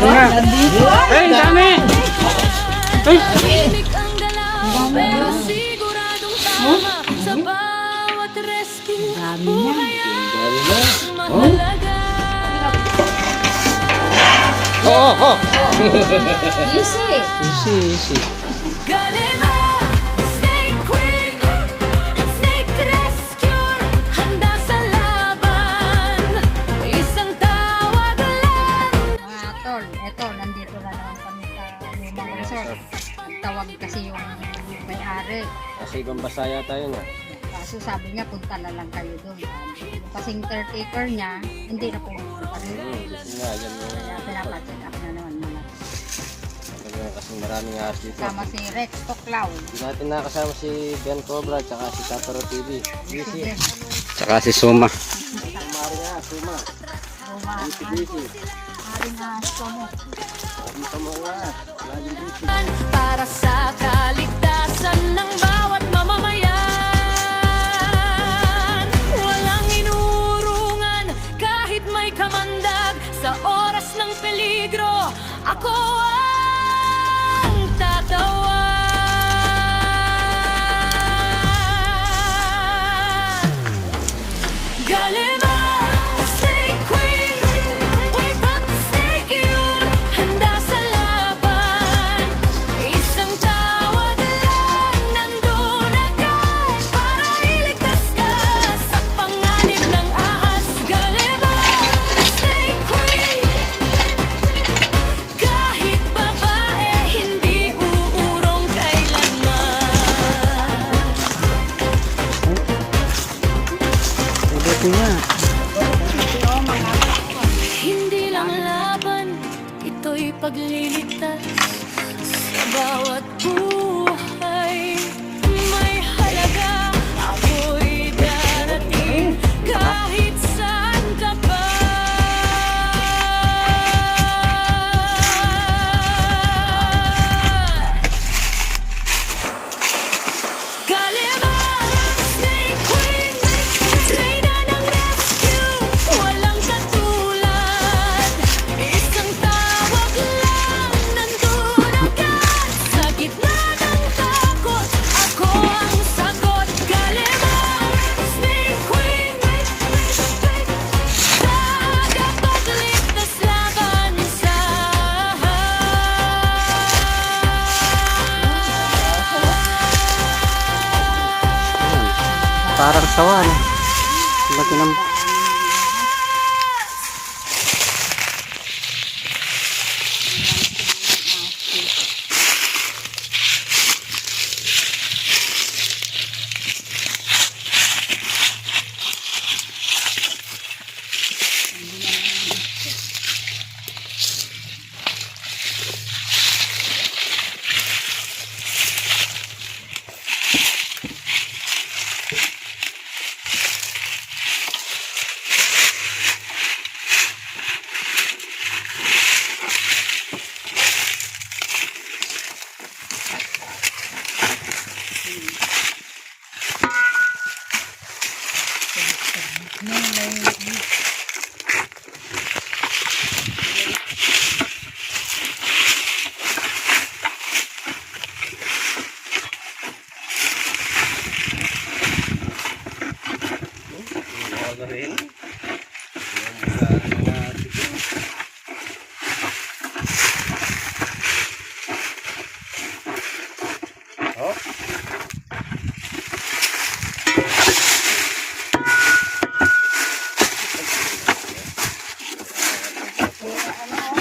nga. Ay, dami! Ay! Dami niya. Oo. Easy. Nandito na naman kami sa Lumang Resort. Tawag kasi yung may-ari. Kasi ibang basa yata yun ah. Kaso sabi niya, punta na lang kayo doon. Kasing caretaker niya, hindi na pumunta pa rin. Kasi nga, yan yung... Kaya pinapacheck up na naman mga. Kasi maraming ahas dito. Kasama si Rex Toclaw. Hindi natin nakasama si Ben Cobra tsaka si Tataro TV. Busy. Tsaka si Suma. Mari nga, Suma. Busy. Maring Somo. Dito mo nga. Laging busy. Para sa kaligtasan ng bawat mamamayan, walang inurungan kahit may kamandag. Sa oras ng peligro, ako ang tatawa. Galima, snake queen, wake up, snake yun, handa sa laban. Isang tawag lang, nandun agad para iligtas ka sa panganib ng ahas. Galima, snake queen, kahit babae, hindi uurong kailanman. Ito niya. Hindi lang laban, ito'y pagliligtas sa bawat buhay. May halaga, ako'y darating kahit saan ka pa. Galima, snake queen, reyna ng rescue, walang katulad. Isang tawag lang, nandun agad sa gitna ng takot. Ako ang sagot. Galima, snake queen, tagapagligtas laban sa Parang sawa, no? Laki ng...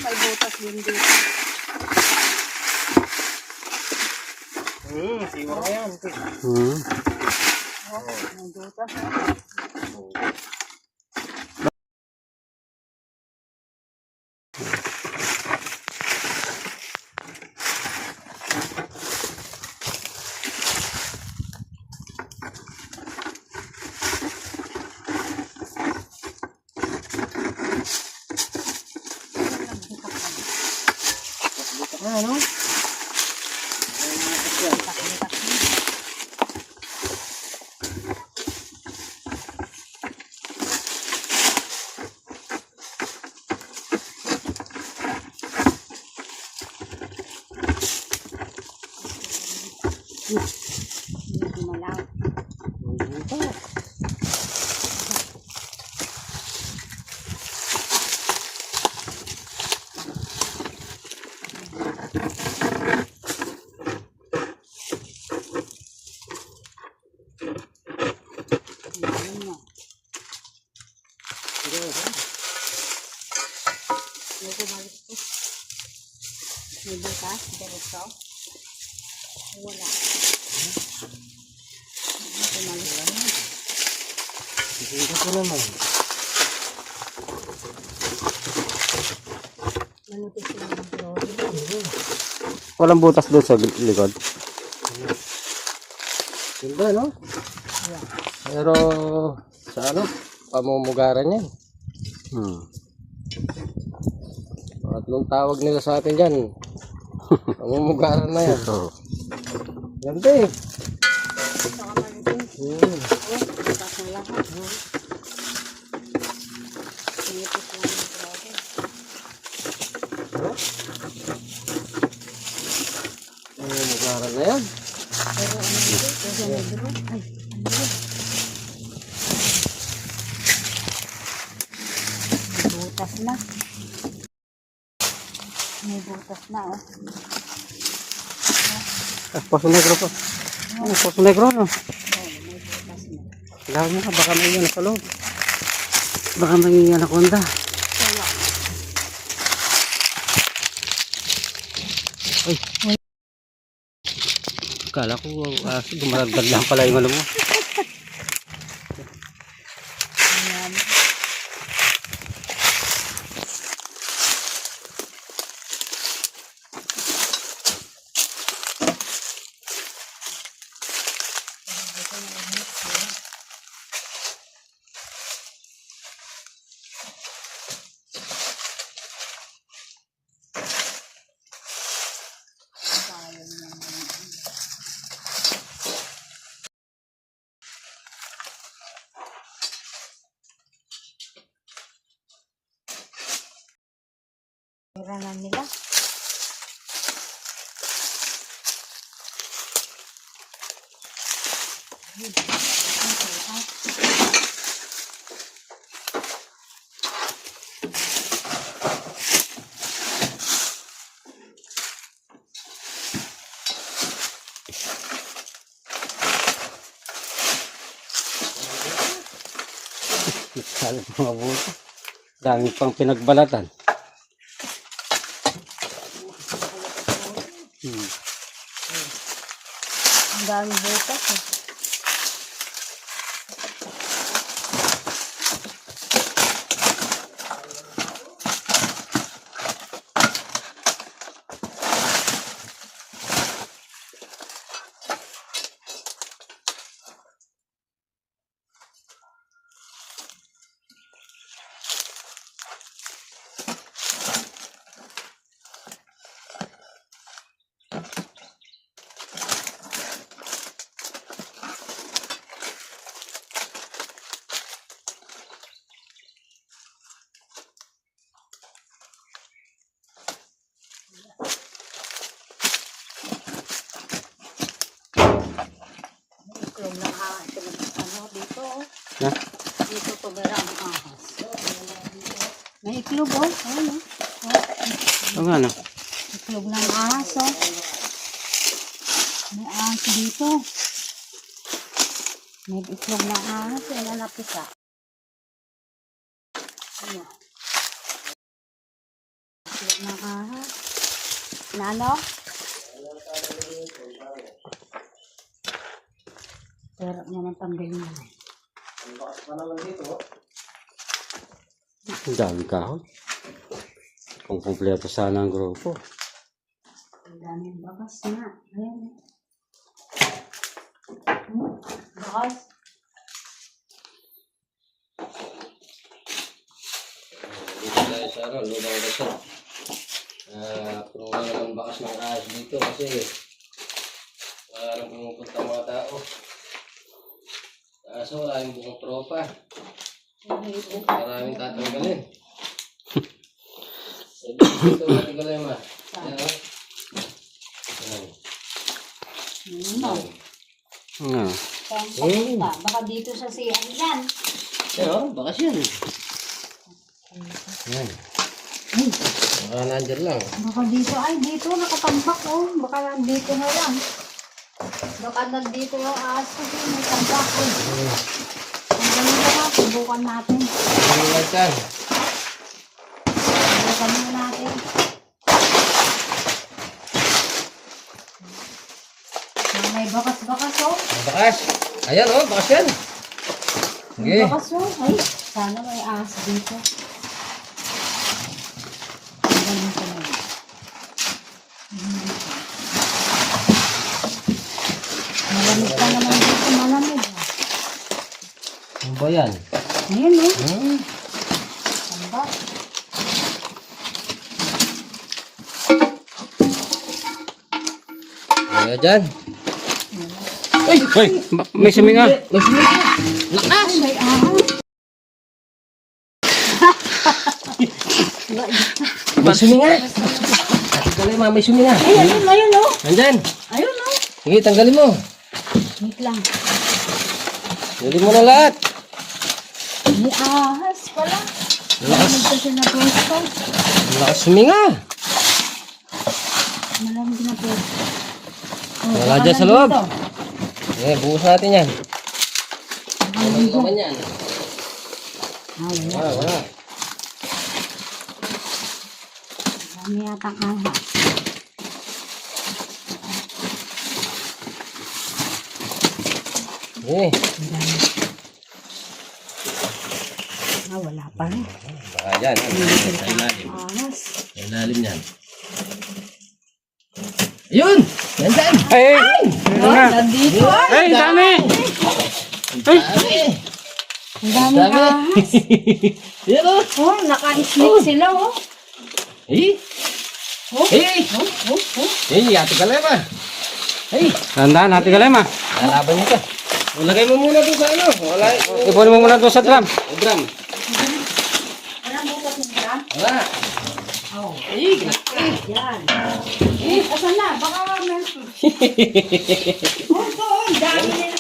May butas din dito. Siwa na yan. May butas. Ano? aso? Wala. Tumalis na. Hindi ko naman. Manutis lang ang bro. Walang butas doon sa likod. Ganda, no? Yeah. Pero, sa ano? Pamumugaran yan. Tatlong tawag nila sa atin dyan. Pamumugaran na yan. Oo. Ganda eh. Saka manutis. Oh, butas na lahat. Sinipis lang ang bro. Pamumugaran na yan. Pero ano dito? Kasi may bro. Ay, ano yun? May butas na. May butas na, oh. Poso negro po. Poso negro, no? Oh, may butas na. Kailangan mo ka, baka may ano sa loob. Baka may anaconda. Kaya, Ay. Kala ko, gumaragdag lang pala yung ano mo. ayan. Tira na nila. Kalat mga buto. Dami pang pinagbalatan. Ang dami butas eh. Iklog ng ahas. Ano dito oh. Na? Dito to gara ang ahas. May iklog oh. Ayun oh. Oh. O nga, no? Iklog ng ahas oh. May ahas dito. May iklog ng ahas. Ayan na pisa. Ayan. Iklog ng ahas. Nano? Sarap naman tanggalin mo. Ang dami kahoy. Kung kumpleto sana ang grupo. Ang daming bakas na. Ayan. Bakas. Dito tayo sa ano, lubang kasi. Puno na naman bakas ng ahas dito kasi parang pumupunta mga tao. Kaso wala yung buong tropa. Maraming tatanggalin. Dito natin ko lang ma. Yan o. Yan. No. Nga. Papunta. Baka dito sa siyan yan. Yan o, bakas yan. Yan. Baka nandyan lang. Baka dito. Ay, dito nakatambak oh. Baka dito na lang. Baka nandito yung ahas kasi may tambak oh. Ang ganun na lang. Subukan natin. Ano lang yan? Subukan na natin. bakas-bakas oh. Bakas. Ayan oh, bakas yan. Sige. May bakas oh. Ay, sana may ahas dito. Ganun pa naman. Malamig pa naman dito, malamig. Ano ba yan? Ayan oh. Hmm. Tambak. Ayan dyan. Ay, may suminga. May suminga. Ay, may ahas. May suminga. Ate Kalema, may suminga. Ay, ayun oh. Nandyan. Ayun oh. Sige, tanggalin mo. Wait lang. Tanggalin mo na lahat. May ahas pala. Lakas. Malamig kasi na pwesto. Lakas suminga. Malamig na pwesto. Oh, Wala baka dyan sa loob. nandito. Sige, buhos natin yan. Baka Ano nandito. naman yan? Wala. Wala. Dami yatang ahas. Sige. Wala pa rin. Baka yan. Sa ilalim. Ahas. Sa ilalim yan. Ayun! Nandyan! Ay, Oh, nandito. ay, dami. Dami! Ang daming Dami! ahas. Yan o! Oh, naka-sneak sila oh. Hey! Oh. Hey! Hey, Ate Kalema! Hey! Tandaan, Ate Kalema. Lalaban niyo ka. O, lagay mo muna doon sa ano. Wala. Ipunin mo muna doon sa drum. O, drum. Alam mo ba sila? Wala. Oh. Hey! Yan. Eh, asan na? Baka meron. Oh, doon. Dami nila.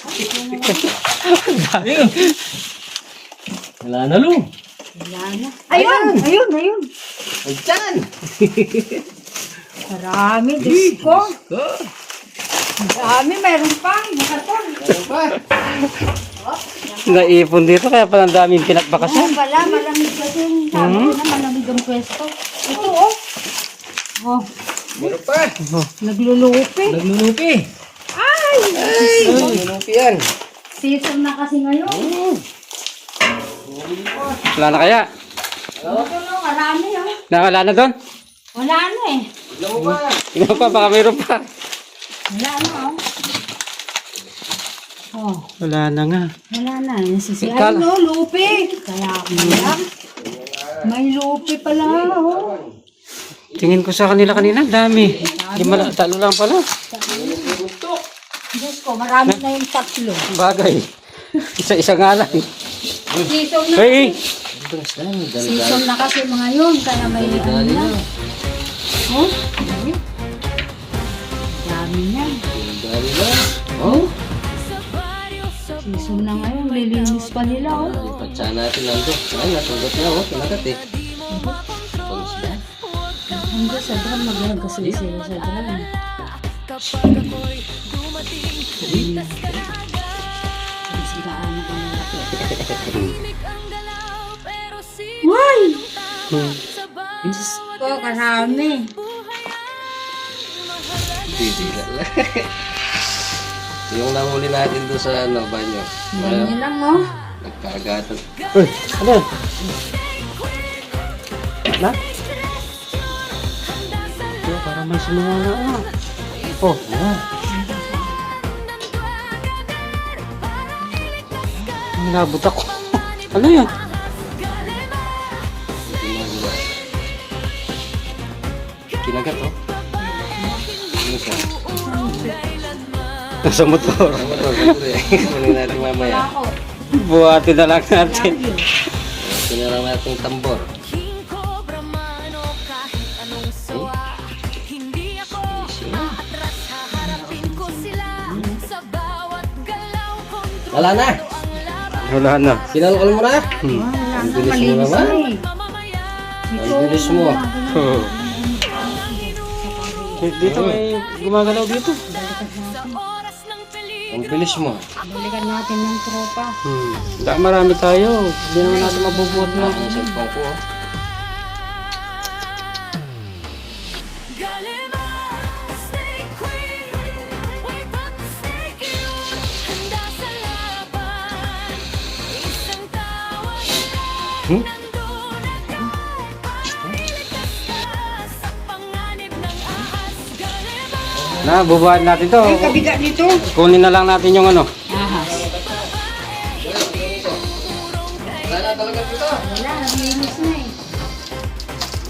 Ayun! Wala na, Lu. Wala na. Ayun! Ayun! Ayun! Nandyan! Marami. Diyos ko. Oh, Dami. Meron pa. Makaton. ano pa? Naipon dito, kaya pala ang daming pinakbakasan. Ayan pala. Malamig kasi. Sabi ko na malamig ang pwesto. Ito oh. Oh. Meron pa. Naglulupi. Naglulupi. Ay! Naglulupi yan. Season na kasi ngayon. Wala na kaya? Ito no, marami oh. Nakala na doon? Wala na eh. Alam mo ba? Tingnan pa, baka mayroon pa. Wala na oh. Oh, Wala na nga. wala na. Nasisi. Ay Kala- no, lupi. Kaya pala. May lupi pala oh. Tingin ko sa kanila kanina, dami. Talo lang pala. Diyos ko, marami na yung tatlo. Bagay. Isa-isa nga lang. Season na Hey! Season na kasi mga yun. Kaya may ano na. Oh, dami. Dami na. Oh? Season na ngayon. Lilinis pa nila oh. Ipatsa natin lang doon. Ay, natugot na oh. Kinagat eh. Hindi sa drum. Maglagasali sila sa drum. Kapag ako'y dumating, ligtas ka na agad. Sigaan na kami. Tahimik ang galaw, pero Why? sa bawat Oh, karami. buhay ay mahalaga. Bibila lang. Yung nahuli natin doon sa ano, banyo. Ganyan lang oh. Nagkagatan. Uy, ano yan? Na? Ito, parang may sumunga na. Oh, nabot ako. Ano yan? Kinagat oh. Ano siya? Nasa motor. Ano to? Siyempre. Kunin natin mamaya. Ako. Buhatin na lang natin. Kunin lang natin tambor. King Cobra man o kahit anong sawa, hindi ako aatras, haharapin ko sila. Sa bawat galaw, kontrol Wala na. ang laban. Wala na. Sinalokal mo na. Wala Ang na, bilis mo malinis naman. na eh. Ang bilis mo. Oh. Dito may gumagalaw dito. Sa oras ng peligro, Ang bilis mo. Balikan natin ng tropa. Marami tayo. Hindi naman natin mabubuhat na. Ang cellphone ko oh. Galima, Snake Queen, wake up, Snake Hmm? Sa panganib ng ahas, galeba. Na, bubuhatin natin to. Ay, kabiga nito. Kunin na lang natin yung ano. Ahas. Wala na talaga dito. Wala, naglinis na eh.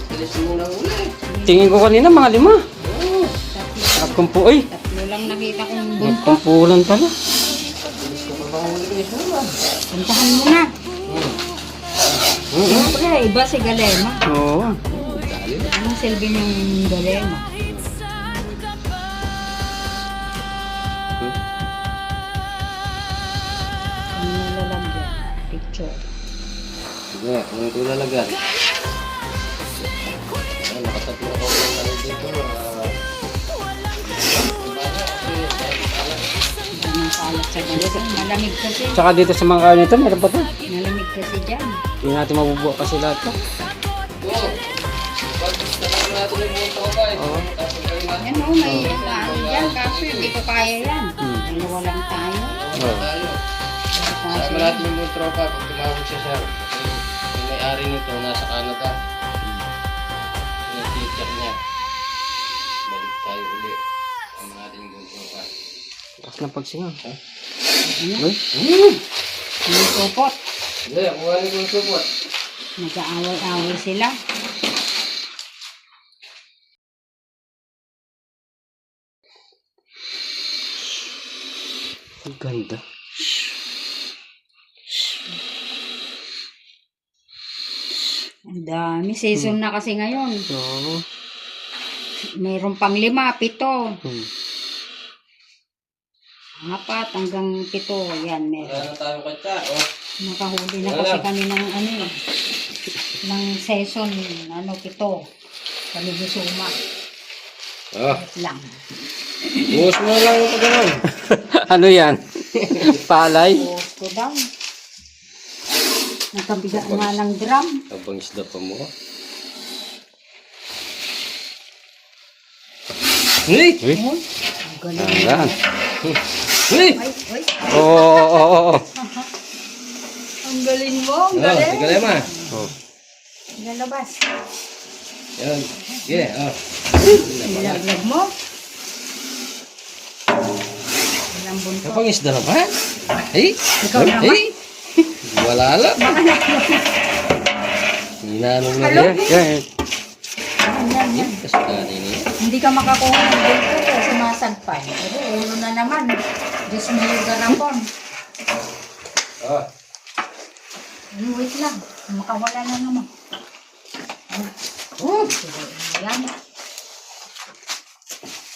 Bilis mo lang uli. Tingin ko kanina mga 5. Nagkumpu, ay. Tatlo lang nakita kong buntot. Nagkumpulan pala. Bilis ko pa bang uli bilis mo lang. Puntahan mo na. Siyempre, iba si Galema. Oo. Anong silbi ng Galema? Ano nilalagyan? Picture. Sige, kung ito lalagyan. Ayan, nakatatlo ako lang na dito. Anong kalat sa Galema? Malamig kasi. Tsaka dito sa mga nito, meron pa to. Malamig kasi dyan. Hindi natin mabubuha kasi lahat to. Yan o, may ano dyan. Kaso hindi ko kaya yan. Dalawa lang tayo. Kasama natin yung buong tropa pag tumawag siya sir. Yung may-ari nito nasa Canada. Yung teacher niya. Balik tayo uli. Kasama natin yung buong tropa. Tapos na pagsinga. Ha? Uy. May supot. Hindi, kuha niyo yung support. Nag-aaway-aaway sila. Ang ganda. Ang dami. Season na kasi ngayon. Oo. Mayroon pang 5, 7. 4 hanggang 7. Yan, meron. Wala na tayong katsa. Oh. Nakahuli na kasi kami ng ano ng season, 7. Kami Busuma. Oh. Lang. Buhos mo na lang yung pagano'n. Ano yan? Palay? Buhos ko daw. Nakabiga nga ng drum. Habang isda pa mo. Hey! Uy. Uy, ang galing. Ayan. Hey! Ay, ay. Oo. Ang galing mo, ang Oh, galing. sige lema. Oh. Lalabas. Yan. Sige, oh. Nilaglag mo. Walang buntot. Kapang isda naman. Hey! Ikaw naman. Hey! Wala lang. Hinanong na Hello? niya. Yan. Yan. Kasi kanin niya. Hindi ka makakuha ng buntot kasi sumasagpay. Pero ulo na naman. Diyos mo yung garapon. Oh. Wait lang. Makawala na naman. Oh. Yan.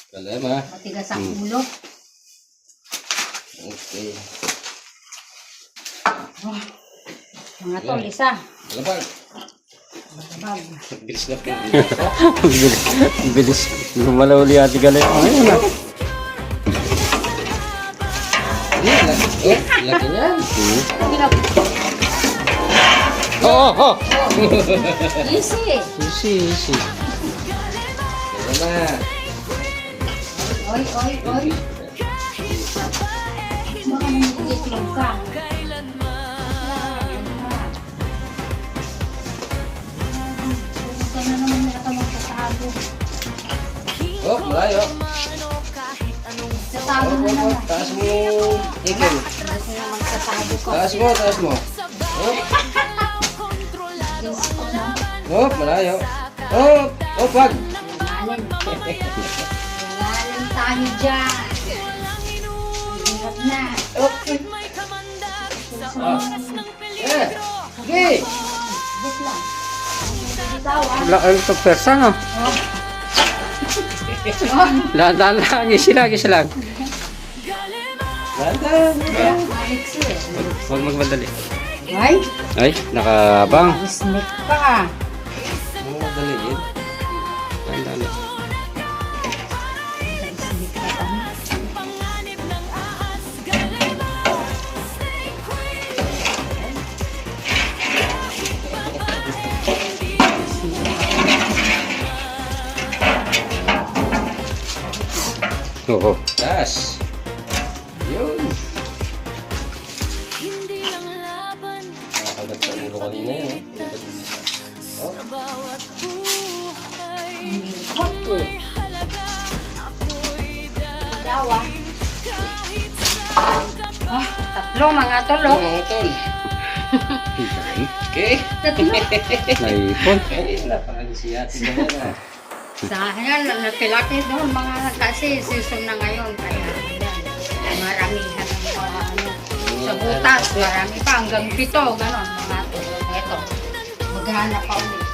Kalema. Matigas ang ulo. Okay. Oh. Mga tol, isa. Labag. Matabag. Bilis na po. Ang bilis. Lumala uli ati galing. Ayun na. Laki niyan. Oo. Easy. Easy. Kalema. Oy. Baka nangigitlog ka. Huwag ka na naman nata magtatago. Oh, malayo. Tatago na Oh, naman. taas mo yung ikon. Gusto na magtatago ko. Taas mo. Oh, Diyos ko na. oh, malayo. Oh, wag. Ngalan. Ngalan tayo dyan. Hirap na. Okay. Eh, sige. Wait lang. Bitaw ah. Wala kayo itong persa, no? Dahan-dahan lang. Gisi lang. Lantan. Alex eh. Huwag magmadali. Ay, Ay, nakabang. snake pa. Ano madaliin? Dahan-dahan lang. Snake pa kami. Oo. Taas. Yun. Hindi lang laban, Agad sa ulo kanina yun. Oh. Sa bawat buhay Ako. halaga, ako'y Dawa. kahit saan ka pa. Tatlo mga tolo. Mga tol. Okay. Tatlo. Naipon. Ay, napakalisiyati naman ah. Dahil laki-laki doon mga kasi season na ngayon. Kaya yan, maramihan ng mga ano. Sa butas, marami pa hanggang 7, gano'n mga tolo. Eto, maghanap pa ulit.